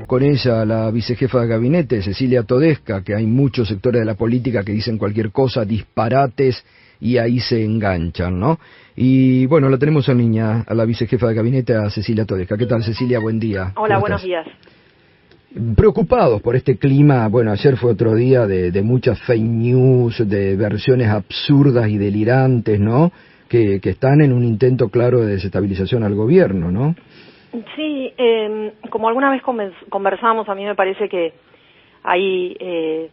con ella, la vicejefa de gabinete, Cecilia Todesca, que hay muchos sectores de la política que dicen cualquier cosa, disparates, y ahí se enganchan, ¿no? Y bueno, la tenemos en línea, a la vicejefa de gabinete, a Cecilia Todesca. ¿Qué tal, Cecilia? Buen día. Hola, buenos días. Preocupados por este clima, bueno, ayer fue otro día de muchas fake news, de versiones absurdas y delirantes, ¿no? Que están en un intento claro de desestabilización al gobierno, ¿no? Sí, como alguna vez conversamos, a mí me parece que hay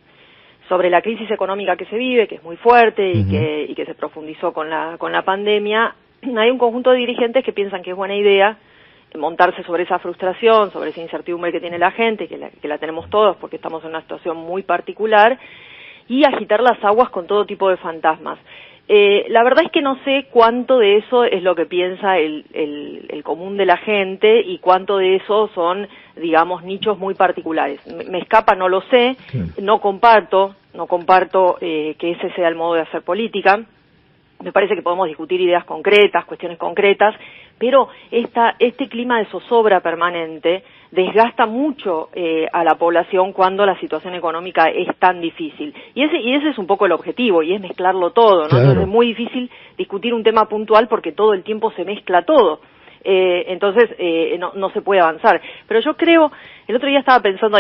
sobre la crisis económica que se vive, que es muy fuerte y que se profundizó con la pandemia, hay un conjunto de dirigentes que piensan que es buena idea montarse sobre esa frustración, sobre esa incertidumbre que tiene la gente, que la tenemos todos porque estamos en una situación muy particular, y agitar las aguas con todo tipo de fantasmas. La verdad es que no sé cuánto de eso es lo que piensa el común de la gente y cuánto de eso son, digamos, nichos muy particulares. Me escapa, no lo sé, no comparto que ese sea el modo de hacer política. Me parece que podemos discutir ideas concretas, cuestiones concretas, pero este clima de zozobra permanente desgasta mucho a la población cuando la situación económica es tan difícil. Y ese es un poco el objetivo, y es mezclarlo todo, ¿no? Claro. Entonces es muy difícil discutir un tema puntual porque todo el tiempo se mezcla todo. Entonces no se puede avanzar. Pero yo creo, el otro día estaba pensando,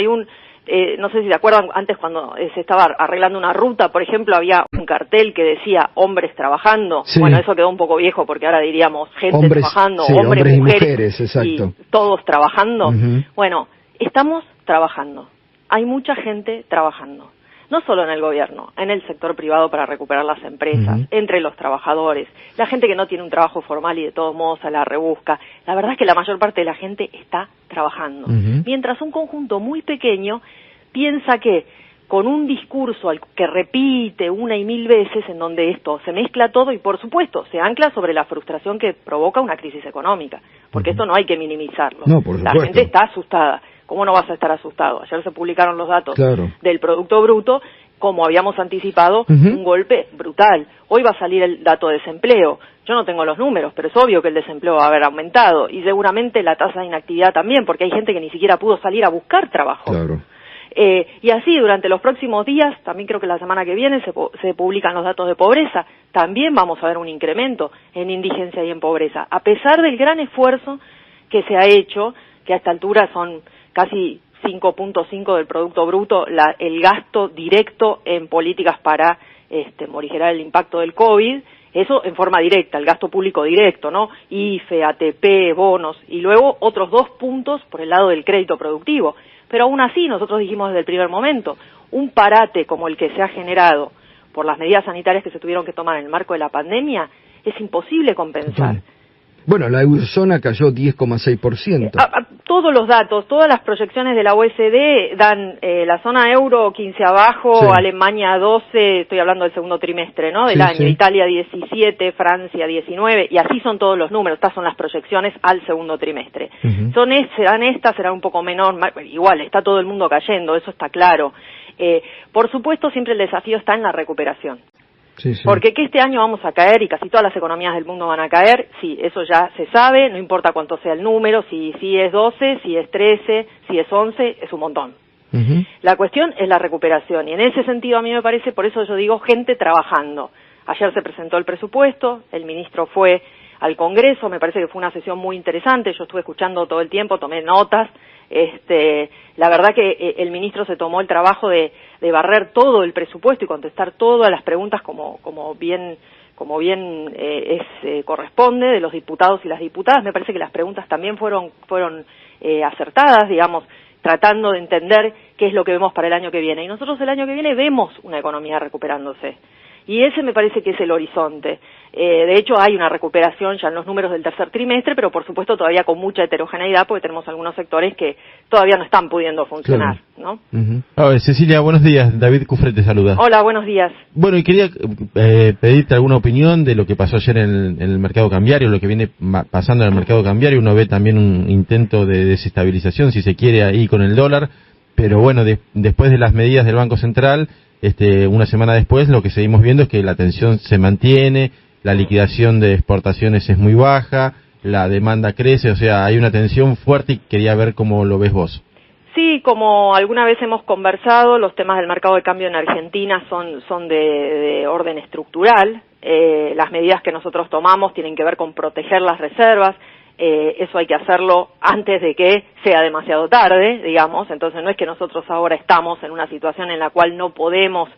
no sé si se acuerdan, antes cuando se estaba arreglando una ruta, por ejemplo, había un cartel que decía hombres trabajando. Sí. Bueno, eso quedó un poco viejo porque ahora diríamos gente trabajando, sí, hombres y mujeres, exacto. Y todos trabajando. Bueno, estamos trabajando. Hay mucha gente trabajando. No solo en el gobierno, en el sector privado para recuperar las empresas, entre los trabajadores, la gente que no tiene un trabajo formal y de todos modos se la rebusca. La verdad es que la mayor parte de la gente está trabajando. Mientras un conjunto muy pequeño piensa que con un discurso al que repite una y mil veces, en donde esto se mezcla todo y por supuesto se ancla sobre la frustración que provoca una crisis económica, porque esto no hay que minimizarlo. No, por supuesto. La gente está asustada. ¿Cómo no vas a estar asustado? Ayer se publicaron los datos del Producto Bruto, como habíamos anticipado, un golpe brutal. Hoy va a salir el dato de desempleo. Yo no tengo los números, pero es obvio que el desempleo va a haber aumentado, y seguramente la tasa de inactividad también, porque hay gente que ni siquiera pudo salir a buscar trabajo. Claro. Y así, durante los próximos días, también creo que la semana que viene se publican los datos de pobreza, también vamos a ver un incremento en indigencia y en pobreza, a pesar del gran esfuerzo que se ha hecho, que a esta altura son casi 5.5 del Producto Bruto, el gasto directo en políticas para morigerar el impacto del COVID, eso en forma directa, el gasto público directo, ¿no? IFE, ATP, bonos, y luego otros 2 puntos por el lado del crédito productivo. Pero aún así, nosotros dijimos desde el primer momento, un parate como el que se ha generado por las medidas sanitarias que se tuvieron que tomar en el marco de la pandemia, es imposible compensar. Bueno, la eurozona cayó 10,6%. Todos los datos, todas las proyecciones de la OECD dan la zona euro 15 abajo, Alemania 12, estoy hablando del segundo trimestre, ¿no? Del año, Italia 17, Francia 19, y así son todos los números, estas son las proyecciones al segundo trimestre. Serán un poco menor, igual, está todo el mundo cayendo, eso está claro. Por supuesto, siempre el desafío está en la recuperación. Porque que este año vamos a caer y casi todas las economías del mundo van a caer, sí, eso ya se sabe, no importa cuánto sea el número, si es 12, si es 13, si es 11, es un montón. La cuestión es la recuperación, y en ese sentido a mí me parece, por eso yo digo, gente trabajando. Ayer se presentó el presupuesto, el ministro fue al Congreso, me parece que fue una sesión muy interesante, yo estuve escuchando todo el tiempo, tomé notas. La verdad que el ministro se tomó el trabajo de barrer todo el presupuesto y contestar todas las preguntas como bien corresponde de los diputados y las diputadas. Me parece que las preguntas también fueron acertadas, digamos, tratando de entender qué es lo que vemos para el año que viene. Y nosotros el año que viene vemos una economía recuperándose. Y ese me parece que es el horizonte. De hecho, hay una recuperación ya en los números del tercer trimestre, pero por supuesto todavía con mucha heterogeneidad, porque tenemos algunos sectores que todavía no están pudiendo funcionar, ¿no? Cecilia, buenos días. David Cufré te saluda. Hola, buenos días. Bueno, y quería pedirte alguna opinión de lo que pasó ayer en el mercado cambiario, lo que viene pasando en el mercado cambiario. Uno ve también un intento de desestabilización, si se quiere, ahí con el dólar, pero bueno, después de las medidas del Banco Central, una semana después, lo que seguimos viendo es que la tensión se mantiene, la liquidación de exportaciones es muy baja, la demanda crece, o sea, hay una tensión fuerte y quería ver cómo lo ves vos. Sí, como alguna vez hemos conversado, los temas del mercado de cambio en Argentina son de orden estructural. Las medidas que nosotros tomamos tienen que ver con proteger las reservas. Eso hay que hacerlo antes de que sea demasiado tarde, digamos. Entonces no es que nosotros ahora estamos en una situación en la cual no podemos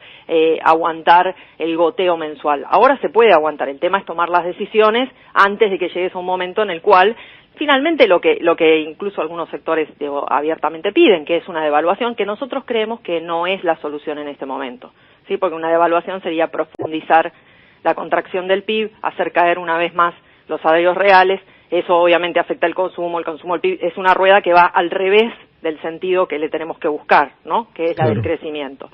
aguantar el goteo mensual. Ahora se puede aguantar. El tema es tomar las decisiones antes de que llegues a un momento en el cual finalmente lo que incluso algunos sectores abiertamente piden, que es una devaluación, que nosotros creemos que no es la solución en este momento, ¿sí? Porque una devaluación sería profundizar la contracción del PIB, hacer caer una vez más los salarios reales. Eso obviamente afecta el consumo del PIB, es una rueda que va al revés del sentido que le tenemos que buscar, ¿no? Que es la del crecimiento.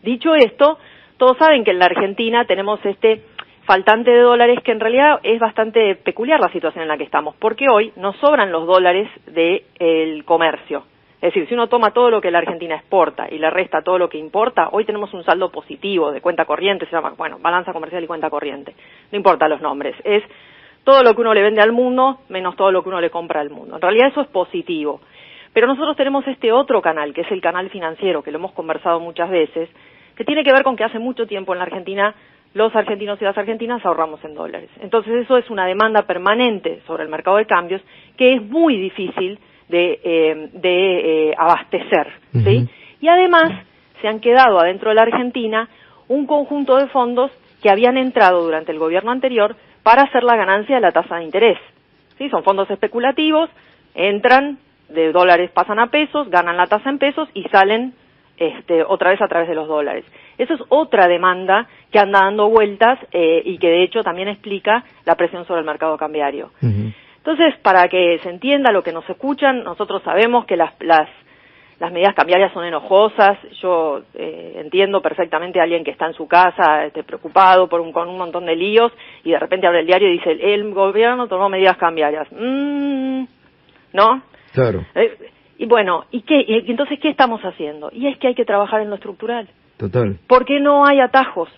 Dicho esto, todos saben que en la Argentina tenemos este faltante de dólares, que en realidad es bastante peculiar la situación en la que estamos, porque hoy nos sobran los dólares del comercio. Es decir, si uno toma todo lo que la Argentina exporta y le resta todo lo que importa, hoy tenemos un saldo positivo de cuenta corriente, se llama, balanza comercial y cuenta corriente. No importa los nombres, es todo lo que uno le vende al mundo menos todo lo que uno le compra al mundo. En realidad eso es positivo. Pero nosotros tenemos este otro canal, que es el canal financiero, que lo hemos conversado muchas veces, que tiene que ver con que hace mucho tiempo en la Argentina los argentinos y las argentinas ahorramos en dólares. Entonces eso es una demanda permanente sobre el mercado de cambios que es muy difícil de abastecer, ¿sí? Y además se han quedado adentro de la Argentina un conjunto de fondos que habían entrado durante el gobierno anterior para hacer la ganancia de la tasa de interés, ¿sí? Son fondos especulativos, entran de dólares, pasan a pesos, ganan la tasa en pesos y salen otra vez a través de los dólares. Esa es otra demanda que anda dando vueltas y que de hecho también explica la presión sobre el mercado cambiario. Entonces, para que se entienda lo que nos escuchan, nosotros sabemos que las medidas cambiarias son enojosas. Yo entiendo perfectamente a alguien que está en su casa preocupado con un montón de líos y de repente abre el diario y dice, el gobierno tomó medidas cambiarias. ¿No? Claro. Y bueno, ¿y entonces qué estamos haciendo? Y es que hay que trabajar en lo estructural. Total. Porque no hay atajos.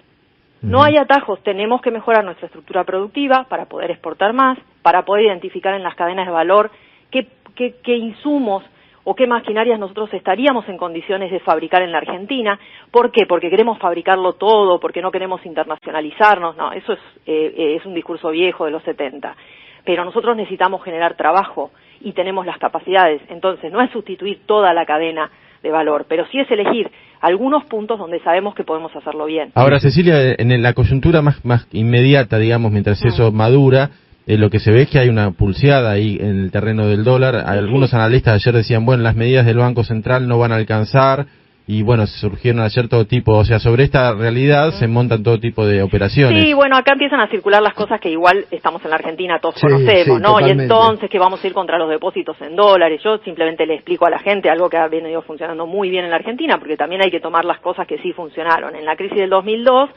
No hay atajos. Tenemos que mejorar nuestra estructura productiva para poder exportar más, para poder identificar en las cadenas de valor qué insumos o qué maquinarias nosotros estaríamos en condiciones de fabricar en la Argentina. ¿Por qué? Porque queremos fabricarlo todo, porque no queremos internacionalizarnos. No, eso es un discurso viejo de los 70. Pero nosotros necesitamos generar trabajo y tenemos las capacidades. Entonces, no es sustituir toda la cadena de valor, pero sí es elegir algunos puntos donde sabemos que podemos hacerlo bien. Ahora, Cecilia, en la coyuntura más inmediata, digamos, mientras eso madura, lo que se ve es que hay una pulseada ahí en el terreno del dólar. Algunos analistas ayer decían, bueno, las medidas del Banco Central no van a alcanzar, y bueno, surgieron ayer todo tipo, o sea, sobre esta realidad se montan todo tipo de operaciones. Sí, bueno, acá empiezan a circular las cosas que igual estamos en la Argentina, todos conocemos, ¿no? Totalmente. Y entonces que vamos a ir contra los depósitos en dólares. Yo simplemente le explico a la gente algo que ha venido funcionando muy bien en la Argentina, porque también hay que tomar las cosas que sí funcionaron. En la crisis del 2002,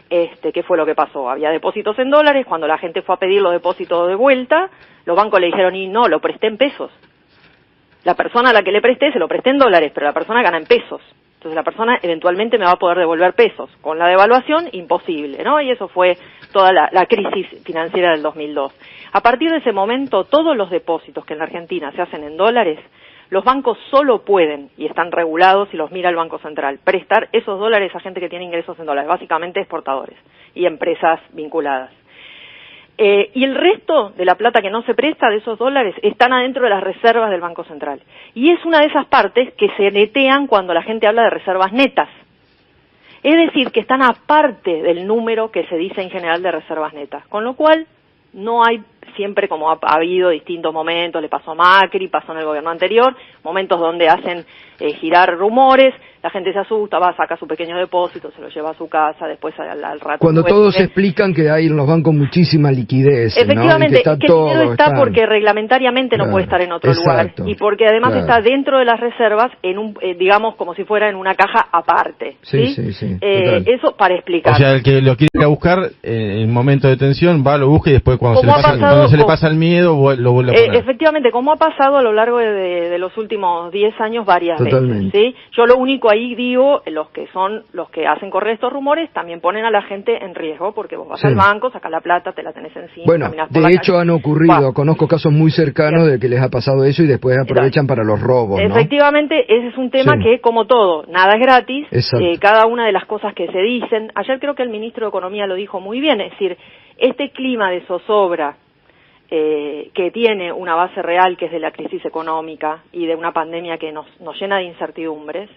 ¿qué fue lo que pasó? Había depósitos en dólares, cuando la gente fue a pedir los depósitos de vuelta, los bancos le dijeron, y no, lo presté en pesos. La persona a la que le presté, se lo presté en dólares, pero la persona gana en pesos. Entonces la persona eventualmente me va a poder devolver pesos. Con la devaluación, imposible, ¿no? Y eso fue toda la crisis financiera del 2002. A partir de ese momento, todos los depósitos que en la Argentina se hacen en dólares, los bancos solo pueden, y están regulados y los mira el Banco Central, prestar esos dólares a gente que tiene ingresos en dólares, básicamente exportadores y empresas vinculadas. Y el resto de la plata que no se presta de esos dólares están adentro de las reservas del Banco Central. Y es una de esas partes que se netean cuando la gente habla de reservas netas. Es decir, que están aparte del número que se dice en general de reservas netas. Con lo cual, no hay siempre, como ha habido distintos momentos, le pasó a Macri, pasó en el gobierno anterior, momentos donde hacen girar rumores, la gente se asusta, va, saca su pequeño depósito, se lo lleva a su casa, después al rato... Cuando todos explican que hay en los bancos muchísima liquidez, efectivamente, ¿no? que el dinero está porque reglamentariamente no puede estar en otro lugar, y porque además está dentro de las reservas, en un digamos, como si fuera en una caja aparte. Sí. Eso para explicar. O sea, el que lo quiere ir a buscar en momento de tensión, va, lo busca y después cuando como se le pasa... cuando se le pasa el miedo, lo vuelve a poner. Efectivamente, como ha pasado a lo largo de los últimos 10 años varias Totalmente. veces, ¿sí? Yo lo único ahí digo, los que hacen correr estos rumores, también ponen a la gente en riesgo, porque vos vas al banco, sacas la plata, te la tenés encima, bueno, caminás por de la hecho calle. han ocurrido, conozco casos muy cercanos de que les ha pasado eso y después aprovechan para los robos, ¿no? Efectivamente, ese es un tema que, como todo, nada es gratis, cada una de las cosas que se dicen, ayer creo que el ministro de Economía lo dijo muy bien, es decir, este clima de zozobra que tiene una base real, que es de la crisis económica y de una pandemia que nos llena de incertidumbres,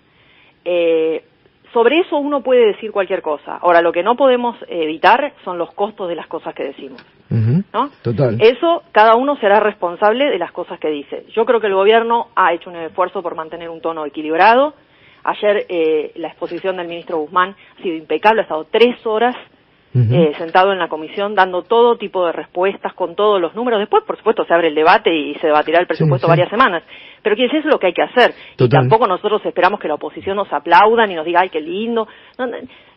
sobre eso uno puede decir cualquier cosa. Ahora, lo que no podemos evitar son los costos de las cosas que decimos, ¿no? Total. Eso, cada uno será responsable de las cosas que dice. Yo creo que el gobierno ha hecho un esfuerzo por mantener un tono equilibrado. Ayer la exposición del ministro Guzmán ha sido impecable, ha estado 3 horas sentado en la comisión dando todo tipo de respuestas con todos los números. Después, por supuesto, se abre el debate y se debatirá el presupuesto varias semanas. Pero quiere decir, eso es lo que hay que hacer. Total. Y tampoco nosotros esperamos que la oposición nos aplauda ni nos diga, ay, qué lindo.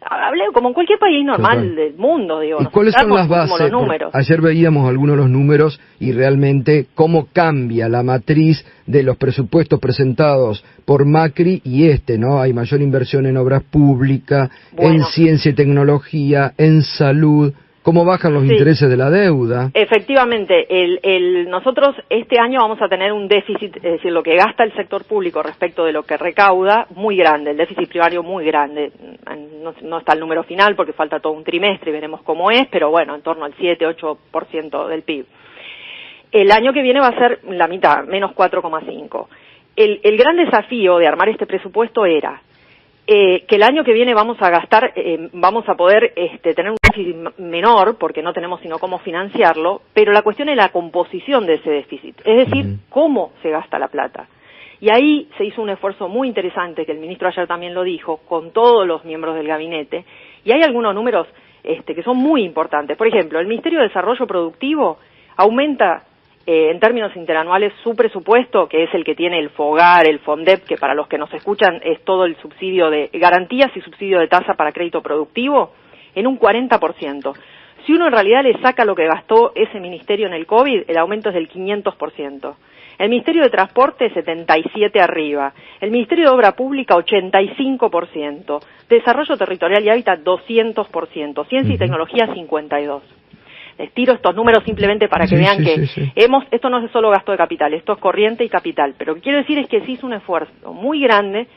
Hablé como en cualquier país normal del mundo, digo. ¿Y cuáles son las bases? Ayer veíamos algunos de los números y realmente cómo cambia la matriz de los presupuestos presentados por Macri y ¿no? Hay mayor inversión en obras públicas, en ciencia y tecnología, en salud. ¿Cómo bajan los intereses de la deuda? Efectivamente, nosotros este año vamos a tener un déficit, es decir, lo que gasta el sector público respecto de lo que recauda, muy grande, el déficit primario muy grande. No está el número final porque falta todo un trimestre y veremos cómo es, pero bueno, en torno al 7-8% del PIB. El año que viene va a ser la mitad, menos 4,5. El gran desafío de armar este presupuesto era que el año que viene vamos a gastar, vamos a poder tener un déficit menor, porque no tenemos sino cómo financiarlo, pero la cuestión es la composición de ese déficit, es decir, cómo se gasta la plata. Y ahí se hizo un esfuerzo muy interesante, que el ministro ayer también lo dijo, con todos los miembros del gabinete, y hay algunos números que son muy importantes. Por ejemplo, el Ministerio de Desarrollo Productivo aumenta en términos interanuales su presupuesto, que es el que tiene el FOGAR, el FONDEP, que para los que nos escuchan es todo el subsidio de garantías y subsidio de tasa para crédito productivo, en un 40%. Si uno en realidad le saca lo que gastó ese ministerio en el COVID, el aumento es del 500%. El Ministerio de Transporte, 77% arriba. El Ministerio de Obra Pública, 85%. Desarrollo Territorial y Hábitat, 200%. Ciencia y Tecnología, 52%. Les tiro estos números simplemente para que vean que esto no es solo gasto de capital, esto es corriente y capital, pero lo que quiero decir es que se hizo un esfuerzo muy grande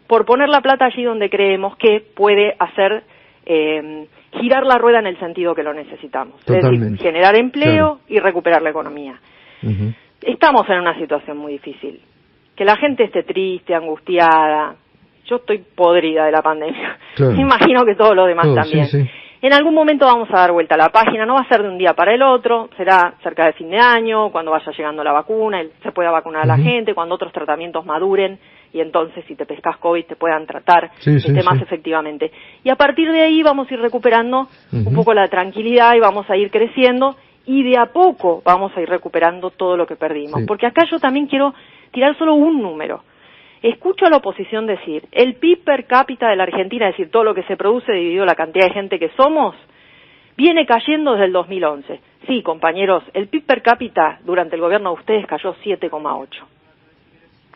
por poner la plata allí donde creemos que puede hacer girar la rueda en el sentido que lo necesitamos. Totalmente. Es decir, generar empleo y recuperar la economía. Estamos en una situación muy difícil. Que la gente esté triste, angustiada. Yo estoy podrida de la pandemia. Me imagino que todos los demás también. En algún momento vamos a dar vuelta a la página, no va a ser de un día para el otro, será cerca de fin de año, cuando vaya llegando la vacuna, se pueda vacunar a la gente, cuando otros tratamientos maduren y entonces si te pescas COVID te puedan tratar más efectivamente. Y a partir de ahí vamos a ir recuperando un poco la tranquilidad y vamos a ir creciendo y de a poco vamos a ir recuperando todo lo que perdimos. Porque acá yo también quiero tirar solo un número. Escucho a la oposición decir, el PIB per cápita de la Argentina, es decir, todo lo que se produce dividido la cantidad de gente que somos, viene cayendo desde el 2011. Sí, compañeros, el PIB per cápita durante el gobierno de ustedes cayó 7,8.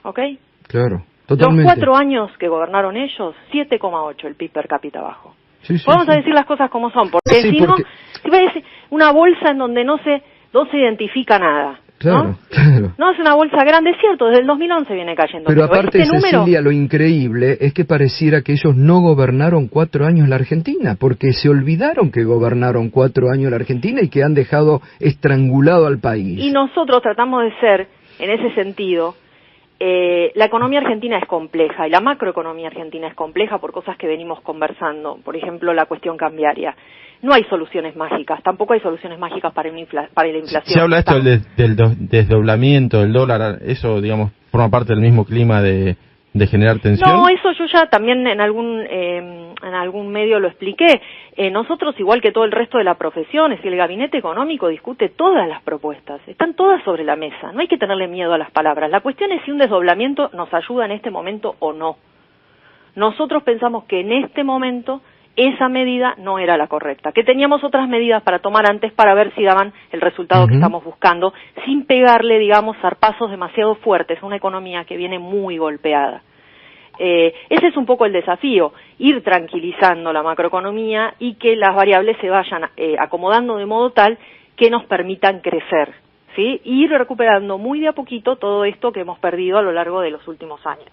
¿Ok? Claro, totalmente. Los 4 años que gobernaron ellos, 7,8 el PIB per cápita bajo. Vamos a decir las cosas como son, porque si no, si parece una bolsa en donde no se identifica nada. Claro. No es una bolsa grande, es cierto, desde el 2011 viene cayendo. Pero aparte, Cecilia, lo increíble es que pareciera que ellos no gobernaron 4 años la Argentina, porque se olvidaron que gobernaron 4 años la Argentina y que han dejado estrangulado al país. Y nosotros tratamos de ser, en ese sentido, la economía argentina es compleja y la macroeconomía argentina es compleja por cosas que venimos conversando, por ejemplo, la cuestión cambiaria. No hay soluciones mágicas, tampoco hay soluciones mágicas para la inflación. Se habla esto del desdoblamiento del dólar, eso, digamos, forma parte del mismo clima de generar tensión. No, eso yo ya también en algún medio lo expliqué. Nosotros, igual que todo el resto de la profesión, es decir, el gabinete económico discute todas las propuestas, están todas sobre la mesa, no hay que tenerle miedo a las palabras. La cuestión es si un desdoblamiento nos ayuda en este momento o no. Nosotros pensamos que en este momento esa medida no era la correcta, que teníamos otras medidas para tomar antes para ver si daban el resultado que estamos buscando, sin pegarle, digamos, zarpazos demasiado fuertes a una economía que viene muy golpeada. Ese es un poco el desafío, ir tranquilizando la macroeconomía y que las variables se vayan acomodando de modo tal que nos permitan crecer, ¿sí? Y ir recuperando muy de a poquito todo esto que hemos perdido a lo largo de los últimos años.